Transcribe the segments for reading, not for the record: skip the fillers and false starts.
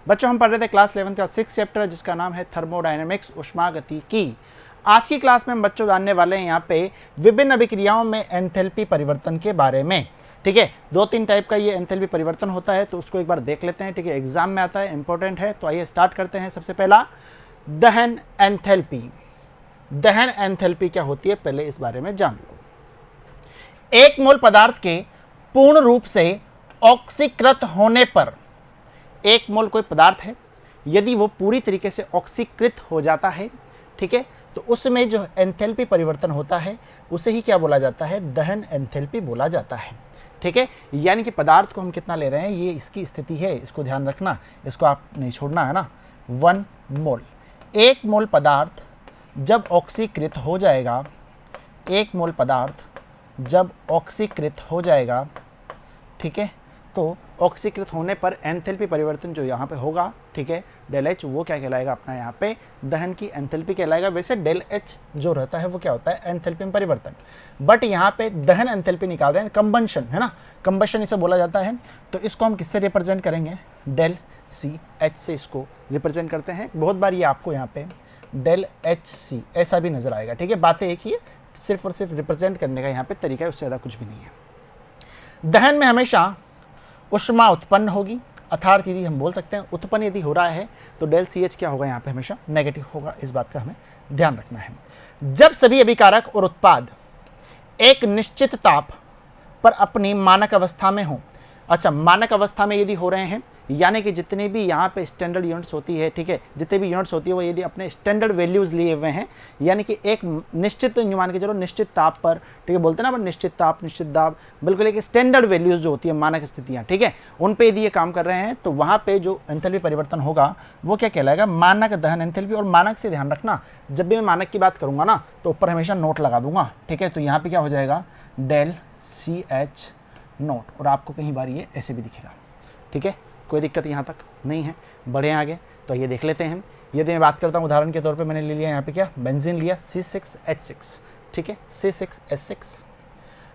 बच्चों हम पढ़ रहे थे क्लास 11 का 6 चैप्टर जिसका नाम है थर्मोडायनेमिक्स, उष्मागतिकी। आज की क्लास में हम बच्चों जानने वाले हैं यहाँ पे विभिन्न अभिक्रियाओं में एंथैल्पी परिवर्तन के बारे में। ठीक है, 2-3 टाइप का ये एंथैल्पी परिवर्तन होता है, तो उसको एक बार देख लेते हैं। ठीक है, एग्जाम में आता है, इंपॉर्टेंट है। तो आइए स्टार्ट करते हैं। सबसे पहला दहन एंथैल्पी। दहन एंथैल्पी क्या होती है, पहले इस बारे में जान लो। एक मोल पदार्थ के पूर्ण रूप से ऑक्सीकृत होने पर, एक मोल कोई पदार्थ है, यदि वो पूरी तरीके से ऑक्सीकृत हो जाता है, ठीक है, तो उसमें जो एंथैल्पी परिवर्तन होता है उसे ही क्या बोला जाता है, दहन एंथैल्पी बोला जाता है। ठीक है, यानी कि पदार्थ को हम कितना ले रहे हैं, ये इसकी स्थिति है, इसको ध्यान रखना, इसको आप नहीं छोड़ना है ना। 1 मोल, एक मोल पदार्थ जब ऑक्सीकृत हो जाएगा, एक मोल पदार्थ जब ऑक्सीकृत हो जाएगा, ठीक है, तो ऑक्सीकृत होने पर एंथैल्पी परिवर्तन जो यहाँ पे होगा, ठीक है, डेल एच, वो क्या कहलाएगा अपना यहाँ पे दहन की एंथैल्पी कहलाएगा। वैसे डेल एच जो रहता है वो क्या होता है, एंथैल्पी में परिवर्तन, बट यहाँ पे दहन एंथैल्पी निकाल रहे हैं, कंबंशन है ना, कंबंशन इसे बोला जाता है। तो इसको हम किससे रिप्रेजेंट करेंगे, डेल सी एच से इसको रिप्रेजेंट करते हैं। बहुत बार ये आपको यहाँ पे डेल एच सी ऐसा भी नजर आएगा। ठीक है, बातें एक ही है, सिर्फ और सिर्फ रिप्रेजेंट करने का यहाँ पे तरीका है, उससे ज़्यादा कुछ भी नहीं है। दहन में हमेशा ऊष्मा उत्पन्न होगी, अर्थात यदि हम बोल सकते हैं उत्पन्न यदि हो रहा है तो डेल सी एच क्या होगा, यहाँ पे हमेशा नेगेटिव होगा। इस बात का हमें ध्यान रखना है। जब सभी अभिकारक और उत्पाद एक निश्चित ताप पर अपनी मानक अवस्था में हो, अच्छा मानक अवस्था में यदि हो रहे हैं, यानी कि जितने भी यहाँ पे स्टैंडर्ड यूनिट्स होती है, ठीक है, जितने भी यूनिट्स होती है वो यदि अपने स्टैंडर्ड वैल्यूज लिए हुए हैं, यानी कि एक निश्चित मान के चलो निश्चित ताप पर, ठीक है, बोलते हैं ना अपन निश्चित ताप निश्चित दाब, बिल्कुल एक स्टैंडर्ड वैल्यूज जो होती है मानक स्थितियाँ, ठीक है, उन पे यदि ये काम कर रहे हैं तो वहाँ पे जो एंथैल्पी परिवर्तन होगा वो क्या कहलाएगा, मानक दहन एंथैल्पी। और मानक से ध्यान रखना, जब भी मैं मानक की बात करूँगा ना तो ऊपर हमेशा नोट लगा दूंगा। ठीक है, तो यहाँ पे क्या हो जाएगा, डेल सी एच नोट, और आपको कहीं बार ये ऐसे भी दिखेगा। ठीक है, कोई दिक्कत यहाँ तक नहीं है। बढ़े आगे, तो ये देख लेते हैं। यदि मैं बात करता हूँ उदाहरण के तौर पे, मैंने ले लिया यहाँ पे क्या, बेंजीन लिया C6H6, ठीक है, C6H6।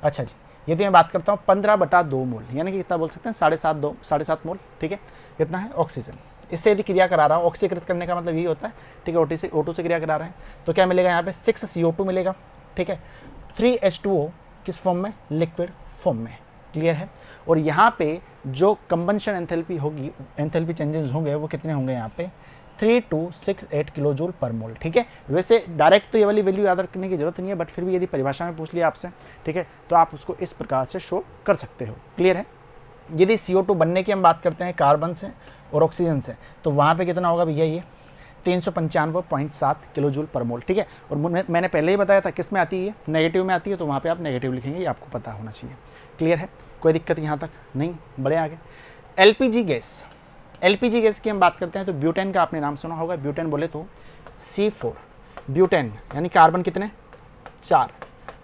अच्छा जी, यदि मैं बात करता हूँ 15/2 मोल, यानी कि कितना बोल सकते हैं, 7.5 मोल, ठीक है, कितना है ऑक्सीजन। इससे यदि क्रिया करा रहा हूँ, ऑक्सीकृत करने का मतलब यही होता है, ठीक है, O2 से क्रिया करा रहे हैं, तो क्या मिलेगा यहाँ पे 6CO2 मिलेगा, ठीक है, 3H2O किस फॉर्म में, लिक्विड फॉर्म में। क्लियर है। और यहाँ पे जो कंबंशन एंथैल्पी होगी, एंथैल्पी चेंजेस होंगे वो कितने होंगे यहाँ पे, 3268 किलो जूल पर मोल। ठीक है, वैसे डायरेक्ट तो ये वाली वैल्यू याद रखने की जरूरत नहीं है, बट फिर भी यदि परिभाषा में पूछ लिया आपसे, ठीक है, तो आप उसको इस प्रकार से शो कर सकते हो। क्लियर है। यदि CO2 बनने की हम बात करते हैं कार्बन से और ऑक्सीजन से, तो वहाँ पे कितना होगा भैया, ये 395.7 किलो जूल पर मोल। ठीक है, और मैंने पहले ही बताया था किस में आती है, नेगेटिव में आती है, तो वहाँ पे आप नेगेटिव लिखेंगे, ये आपको पता होना चाहिए। क्लियर है, कोई दिक्कत यहाँ तक नहीं। बड़े आगे, LPG गैस। LPG गैस की हम बात करते हैं तो ब्यूटेन का आपने नाम सुना होगा। ब्यूटेन बोले तो C4, ब्यूटेन यानी कार्बन कितने, 4।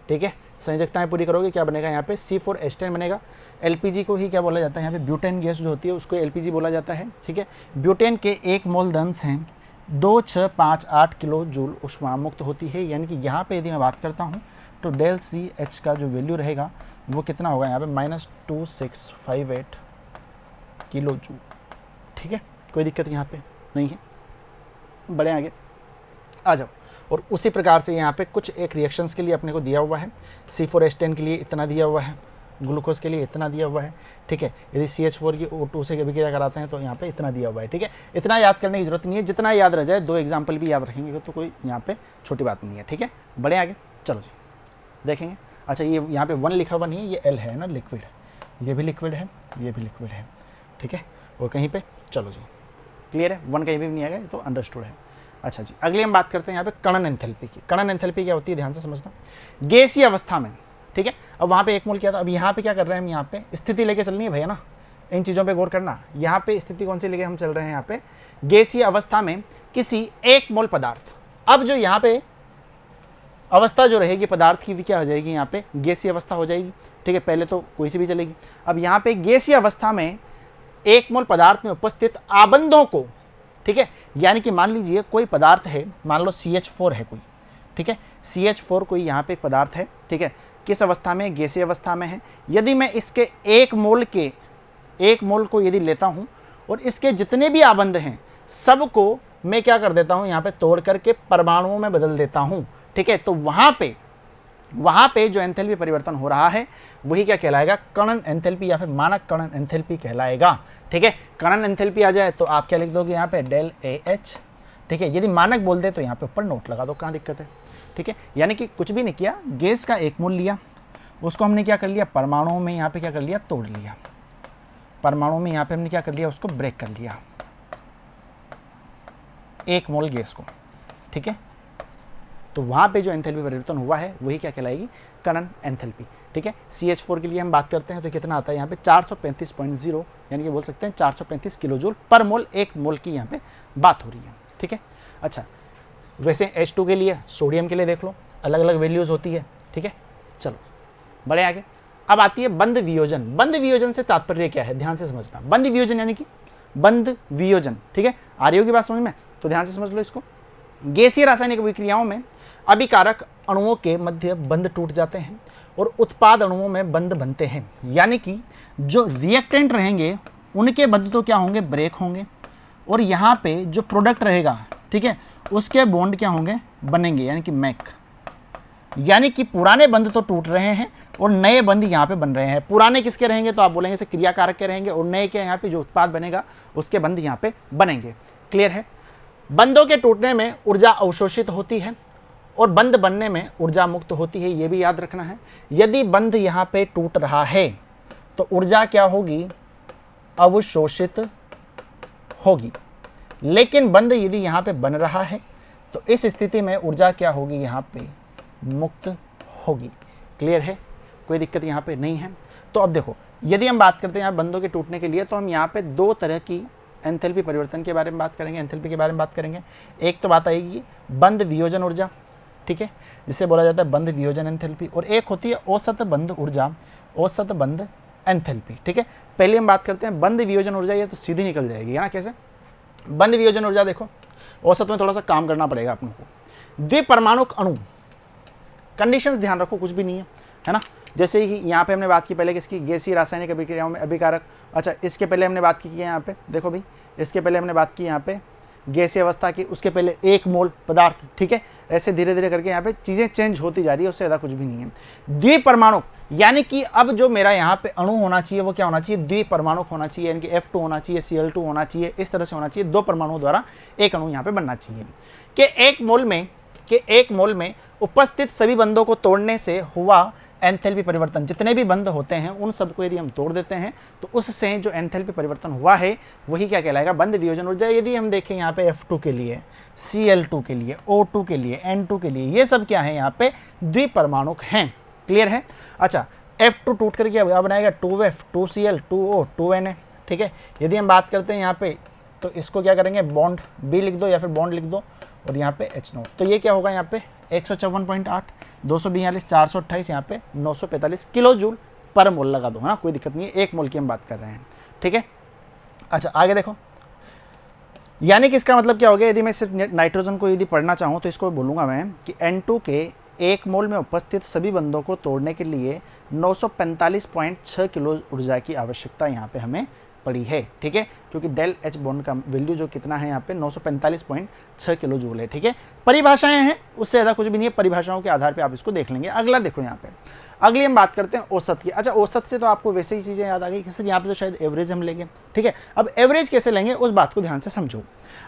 ठीक है, संयोजकताएं पूरी करोगे, क्या बनेगा यहाँ पे, C4H10 बनेगा। LPG को ही क्या बोला जाता है यहाँ पे, ब्यूटेन गैस जो होती है उसको LPG बोला जाता है। ठीक है, ब्यूटेन के 1 मोल दंश हैं 2658 किलो जूल ऊष्मा मुक्त होती है, यानी कि यहाँ पे यदि मैं बात करता हूँ तो डेल सी एच का जो वैल्यू रहेगा वो कितना होगा यहाँ पे, -2658 किलो जूल। ठीक है, कोई दिक्कत यहाँ पे नहीं है। बड़े आगे आ जाओ। और उसी प्रकार से यहाँ पे कुछ एक रिएक्शंस के लिए अपने को दिया हुआ है, C4H10 के लिए इतना दिया हुआ है, ग्लूकोज के लिए इतना दिया हुआ है। ठीक है, यदि CH4 की O2 से अभिक्रिया कराते हैं तो यहाँ पे इतना दिया हुआ है। ठीक है, इतना याद करने की जरूरत नहीं है, जितना याद रह जाए, 2 एग्जाम्पल भी याद रखेंगे तो कोई यहाँ पे छोटी बात नहीं है। ठीक है, बड़े आगे चलो जी देखेंगे। अच्छा, ये यहाँ पे 1 लिखा हुआ नहीं है, ये L है ना, लिक्विड, ये भी लिक्विड है, ये भी लिक्विड है। ठीक है, और कहीं पे चलो जी क्लियर है, 1 कहीं भी नहीं आएगा, तो अंडरस्टूड है। अच्छा जी, अगली हम बात करते हैं यहाँ पे कणन एंथैल्पी की। कणन एंथैल्पी क्या होती है, ध्यान से समझना। गैसीय अवस्था में, ठीक है, अब वहाँ पे 1 मोल किया था, अब यहाँ पे क्या कर रहे हैं हम, यहाँ पे स्थिति लेके चलनी है भैया ना, इन चीज़ों पे गौर करना। यहाँ पे स्थिति कौन सी लेके हम चल रहे हैं, यहाँ पे गैसीय अवस्था में किसी 1 मोल पदार्थ। अब जो यहाँ पे अवस्था जो रहेगी पदार्थ की, क्या हो जाएगी, यहाँ पे गैसीय अवस्था हो जाएगी। ठीक है, पहले तो कोई सी भी चलेगी। अब यहाँ पे गैसीय अवस्था में 1 मोल पदार्थ में उपस्थित आबंधों को, ठीक है, यानी कि मान लीजिए कोई पदार्थ है, मान लो CH4 है कोई, ठीक है, CH4 कोई यहाँ पे पदार्थ है, ठीक है, किस अवस्था में, गैसीय अवस्था में है। यदि मैं इसके 1 मोल को यदि लेता हूँ और इसके जितने भी आबंध हैं सबको मैं क्या कर देता हूं, यहां पे तोड़ करके परमाणुओं में बदल देता हूं। ठीक है, तो वहां पे जो एंथैल्पी परिवर्तन हो रहा है वही क्या कहलाएगा, कणन एंथैल्पी या फिर मानक कणन एंथैल्पी कहलाएगा। ठीक है, कणन एंथैल्पी आ जाए तो आप क्या लिख दोगे यहाँ पे डेल AH। ठीक है, यदि मानक बोल दे तो यहाँ पे ऊपर नोट लगा दो, कहाँ दिक्कत है। ठीक है, यानी कि कुछ भी नहीं किया, गैस का एक मोल लिया, उसको हमने क्या कर लिया, परमाणुओं में यहाँ पे क्या कर लिया, तोड़ लिया। परमाणुओं में यहाँ पे हमने क्या कर लिया, उसको ब्रेक कर लिया, 1 मोल गैस को। ठीक है, तो वहाँ पे जो एंथैल्पी परिवर्तन हुआ है वही क्या कहलाएगी, कणन एंथैल्पी। ठीक है, CH4 के लिए हम बात करते हैं तो कितना आता है यहाँ पे 435.0, यानी कि बोल सकते हैं 435 किलो जूल पर मोल, 1 मोल की यहाँ पे बात हो रही है। ठीक है, अच्छा वैसे H2 के लिए, सोडियम के लिए देख लो, अलग अलग वैल्यूज़ होती है। ठीक है, चलो बड़े आगे। अब आती है बंध वियोजन। बंध वियोजन से तात्पर्य क्या है, ध्यान से समझना। बंध वियोजन यानी कि बंध वियोजन। ठीक है, आ रही होगी बात समझ में, तो ध्यान से समझ लो इसको। गैसीय रासायनिक अभिक्रियाओं में अभिकारक अणुओं के मध्य बंध टूट जाते हैं और उत्पाद अणुओं में बंध बनते हैं, यानी कि जो रिएक्टेंट रहेंगे उनके बंध तो क्या होंगे, ब्रेक होंगे, और यहाँ पे जो प्रोडक्ट रहेगा, ठीक है, उसके बॉन्ड क्या होंगे, बनेंगे, यानी कि मैक। यानी कि पुराने बंध तो टूट रहे हैं और नए बंध यहाँ पे बन रहे हैं। पुराने किसके रहेंगे, तो आप बोलेंगे से क्रियाकारक के रहेंगे, और नए के यहाँ पे जो उत्पाद बनेगा उसके बंध यहाँ पे बनेंगे। क्लियर है। बंधों के टूटने में ऊर्जा अवशोषित होती है और बंध बनने में ऊर्जा मुक्त होती है, ये भी याद रखना है। यदि बंध यहाँ पे टूट रहा है तो ऊर्जा क्या होगी, अवशोषित होगी, लेकिन बंध यदि यहाँ पे बन रहा है तो इस स्थिति में ऊर्जा क्या होगी, यहाँ पे मुक्त होगी। क्लियर है, कोई दिक्कत यहाँ पे नहीं है। तो अब देखो, यदि हम बात करते हैं यहाँ बंधों के टूटने के लिए, तो हम यहाँ पे 2 तरह की एंथैल्पी परिवर्तन के बारे में बात करेंगे, एंथैल्पी के बारे में बात करेंगे। एक तो बात आएगी बंध वियोजन ऊर्जा, ठीक है, जिसे बोला जाता है बंध वियोजन एंथैल्पी, और एक होती है औसत बंध ऊर्जा, औसत बंध एंथैल्पी। ठीक है, पहले हम बात करते हैं बंध वियोजन ऊर्जा, ये तो सीधी निकल जाएगी, है ना। कैसे बंध वियोजन ऊर्जा, देखो औसत में थोड़ा सा काम करना पड़ेगा अपनों को। द्विपरमाणुक अणु, कंडीशंस ध्यान रखो, कुछ भी नहीं है ना। जैसे ही यहाँ पे हमने बात की पहले किसकी, गैसीय रासायनिक अभिक्रियाओं में अभिकारक। अच्छा, इसके पहले हमने बात की है यहाँ पे, देखो भाई, इसके पहले हमने बात की यहाँ पे गैसीय अवस्था की, उसके पहले 1 मोल पदार्थ। ठीक है, ऐसे धीरे धीरे करके यहाँ पे चीज़ें चेंज होती जा रही है, उससे ज़्यादा कुछ भी नहीं है। द्विपरमाणुक, यानी कि अब जो मेरा यहाँ पे अणु होना चाहिए वो क्या होना चाहिए, द्विपरमाणुक होना चाहिए, यानी कि F2 होना चाहिए, Cl2 होना चाहिए, इस तरह से होना चाहिए। 2 परमाणुओं द्वारा एक अणु यहाँ पे बनना चाहिए। कि 1 मोल में उपस्थित सभी बंधों को तोड़ने से हुआ एंथैल्पी परिवर्तन, जितने भी बंध होते हैं उन सबको यदि हम तोड़ देते हैं तो उससे जो एंथैल्पी परिवर्तन हुआ है वही क्या कहलाएगा, बंध वियोजन ऊर्जा। यदि हम देखें यहाँ पे F2 के लिए, Cl2 के लिए, O2 के लिए, N2 के लिए, ये सब क्या है, यहाँ पे द्विपरमाणुक हैं। क्लियर है। अच्छा, F2 टूट करके क्या बनाएगा, 2F, 2Cl, 2O, 2Na। ठीक है, यदि हम बात करते हैं यहाँ पे तो इसको क्या करेंगे, बॉन्ड B लिख दो या फिर बॉन्ड लिख दो, और यहाँ पे H0, तो ये क्या होगा, यहाँ पे 154.8, 242, 428, यहाँ पे 945 किलो जूल पर मोल लगा दो, है ना, कोई दिक्कत नहीं है। 1 मोल की हम बात कर रहे हैं। ठीक है, अच्छा आगे देखो, यानी कि इसका मतलब क्या हो गया, यदि मैं सिर्फ नाइट्रोजन को यदि पढ़ना चाहूँ तो इसको बोलूँगा मैं कि N2 के 1 मोल में उपस्थित सभी बंधों को तोड़ने के लिए 945.6 किलो ऊर्जा की आवश्यकता यहाँ पे हमें पड़ी है। ठीक है, क्योंकि डेल H बॉन्ड का वैल्यू जो कितना है यहाँ पे 945.6 किलो जूल है। ठीक है, परिभाषाएं हैं, उससे ज़्यादा कुछ भी नहीं है, परिभाषाओं के आधार पे आप इसको देख लेंगे। अगला देखो यहाँ पे, अगली हम बात करते हैं औसत की। अच्छा, औसत से तो आपको वैसे ही चीज़ें याद आ गई कि सर यहाँ पे तो शायद एवरेज हम लेंगे। ठीक है, अब एवरेज कैसे लेंगे उस बात को ध्यान से समझो।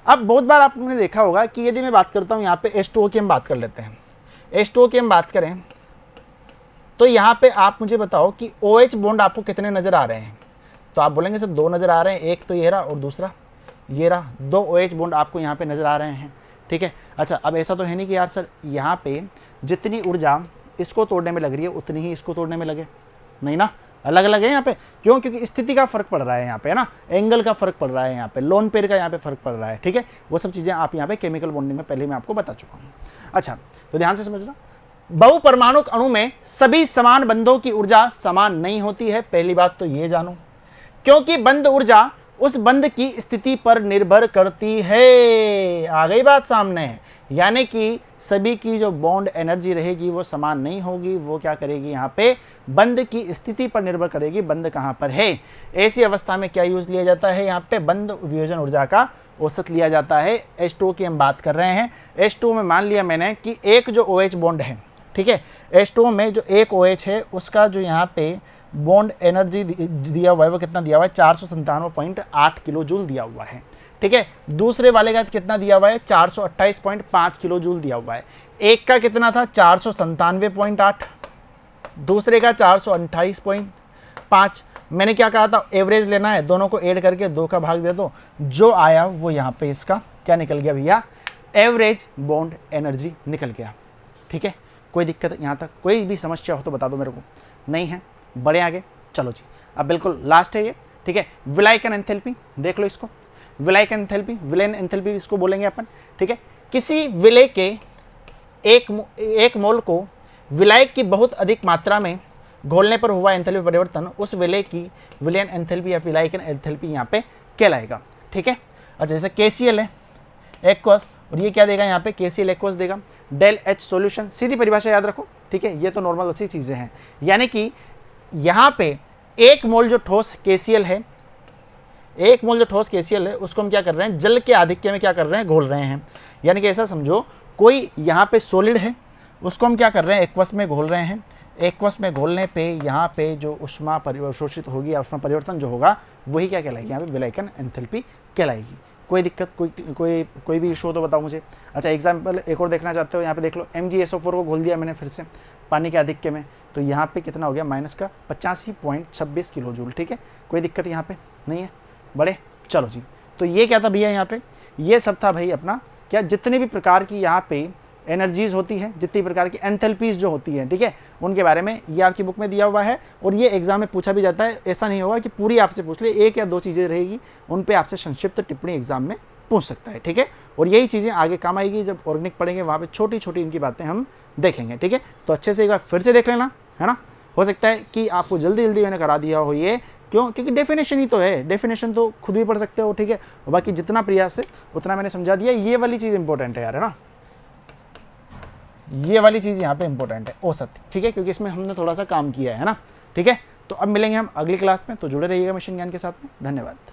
अब बहुत बार आपने देखा होगा कि यदि मैं बात करता हूँ यहाँ पे H2O की हम बात कर लेते हैं, H2O की हम बात करें तो यहाँ पे आप मुझे बताओ कि OH बॉन्ड आपको कितने नज़र आ रहे हैं, तो आप बोलेंगे सर 2 नज़र आ रहे हैं, एक तो ये रहा और दूसरा ये रहा, 2 OH बॉन्ड आपको यहाँ पे नज़र आ रहे हैं। ठीक है, अच्छा अब ऐसा तो है नहीं कि यार सर यहाँ पे जितनी ऊर्जा इसको तोड़ने में लग रही है उतनी ही इसको तोड़ने में लगे, नहीं ना, अलग अलग है यहाँ पे। क्यों, क्योंकि स्थिति का फर्क पड़ रहा है यहाँ पे, है ना, एंगल का फर्क पड़ रहा है यहाँ पे, लोन पेयर का यहाँ पे फर्क पड़ रहा है। ठीक है, वो सब चीज़ें आप यहाँ पे केमिकल बॉन्डिंग में पहले मैं आपको बता चुका हूँ। अच्छा, तो ध्यान से समझना, बहुपरमाणुक अणु में सभी समान बंधों की ऊर्जा समान नहीं होती है, पहली बात तो ये जानो, क्योंकि बंध ऊर्जा उस बंध की स्थिति पर निर्भर करती है। आ गई बात सामने। यानी कि सभी की जो बॉन्ड एनर्जी रहेगी वो समान नहीं होगी, वो क्या करेगी यहाँ पे बंध की स्थिति पर निर्भर करेगी, बंध कहाँ पर है। ऐसी अवस्था में क्या यूज लिया जाता है, यहाँ पे बंध वियोजन ऊर्जा का औसत लिया जाता है। H2O की हम बात कर रहे हैं। H2O में मान लिया मैंने कि एक जो OH बॉन्ड है, ठीक है, H2O में जो एक OH है उसका जो यहाँ पे बॉन्ड एनर्जी दिया हुआ है वो कितना दिया हुआ है, 497.8 किलो जूल दिया हुआ है। ठीक है, दूसरे वाले का कितना दिया हुआ है, 428.5 किलो जूल दिया हुआ है। एक का कितना था, 497.8, दूसरे का 428.5। मैंने क्या कहा था, एवरेज लेना है, दोनों को ऐड करके 2 का भाग दे दो, जो आया वो यहाँ पे इसका क्या निकल गया भैया, एवरेज बॉन्ड एनर्जी निकल गया। ठीक है, कोई दिक्कत यहाँ तक, कोई भी समस्या हो तो बता दो मेरे को। नहीं है, बड़े आगे चलो जी। अब बिल्कुल लास्ट है ये, ठीक है, विलायकन एंथैल्पी देख लो इसको। विलायकन एंथैल्पी, विलेन एंथैल्पी इसको बोलेंगे अपन। ठीक है, किसी विलय के एक मोल को विलायक की बहुत अधिक मात्रा में घोलने पर हुआ एंथैल्पी परिवर्तन उस विलय की विलेन एंथैल्पी या विलायकन एंथैल्पी यहाँ पे कहलाएगा। ठीक है, अच्छा जैसे KCl है एक्वस, और ये क्या देगा यहाँ पे, KCl एक्वस देगा। डेल H सॉल्यूशन, सीधी परिभाषा याद रखो। ठीक है, ये तो नॉर्मल अच्छी चीज़ें हैं। यानी कि यहाँ पे एक मोल जो ठोस KCl है, एक मोल जो ठोस KCl है उसको हम क्या कर रहे हैं, जल के आधिक्य में क्या कर रहे हैं, घोल रहे हैं। यानी कि ऐसा समझो कोई यहाँ पे सॉलिड है, उसको हम क्या कर रहे हैं, एक्वस में घोल रहे हैं। एक्वस में घोलने पे यहाँ पे जो ऊष्मा अवशोषित होगी या ऊष्मा परिवर्तन जो होगा वही क्या कहलाएगी, यहाँ पे विलायकन एंथैल्पी कहलाएगी। कोई दिक्कत, कोई भी इशू हो तो बताओ मुझे। अच्छा एग्जाम्पल एक और देखना चाहते हो, यहाँ पे देख लो, MgSO4 को घोल दिया मैंने फिर से पानी के आधिक्य में, तो यहाँ पे कितना हो गया, माइनस का 85.26 किलो जूल। ठीक है, कोई दिक्कत यहाँ पे नहीं है बड़े। चलो जी, तो ये क्या था भैया, यहाँ पे ये सब था भाई अपना क्या, जितने भी प्रकार की यहाँ पे एनर्जीज होती है, जितनी प्रकार की एंथैल्पीज जो होती है, ठीक है, उनके बारे में ये आपकी बुक में दिया हुआ है। और ये एग्जाम में पूछा भी जाता है, ऐसा नहीं होगा कि पूरी आपसे पूछ ले, 1 या 2 चीज़ें रहेगी, उन पे आपसे संक्षिप्त टिप्पणी एग्जाम में पूछ सकता है। ठीक है, और यही चीज़ें आगे काम आएगी जब ऑर्गेनिक पढ़ेंगे, वहाँ पे छोटी छोटी इनकी बातें हम देखेंगे। ठीक है, तो अच्छे से एक बार फिर से देख लेना, है ना। हो सकता है कि आपको जल्दी जल्दी मैंने करा दिया हो ये, क्यों, क्योंकि डेफिनेशन ही तो है, डेफिनेशन तो खुद भी पढ़ सकते हो। ठीक है, और बाकी जितना प्रयास है उतना मैंने समझा दिया। ये वाली चीज़ इंपॉर्टेंट है यार, है ना, ये वाली चीज़ यहाँ पे इंपॉर्टेंट है, औसत। ठीक है, क्योंकि इसमें हमने थोड़ा सा काम किया है ना। ठीक है, तो अब मिलेंगे हम अगली क्लास में, तो जुड़े रहिएगा मिशन ज्ञान के साथ में। धन्यवाद।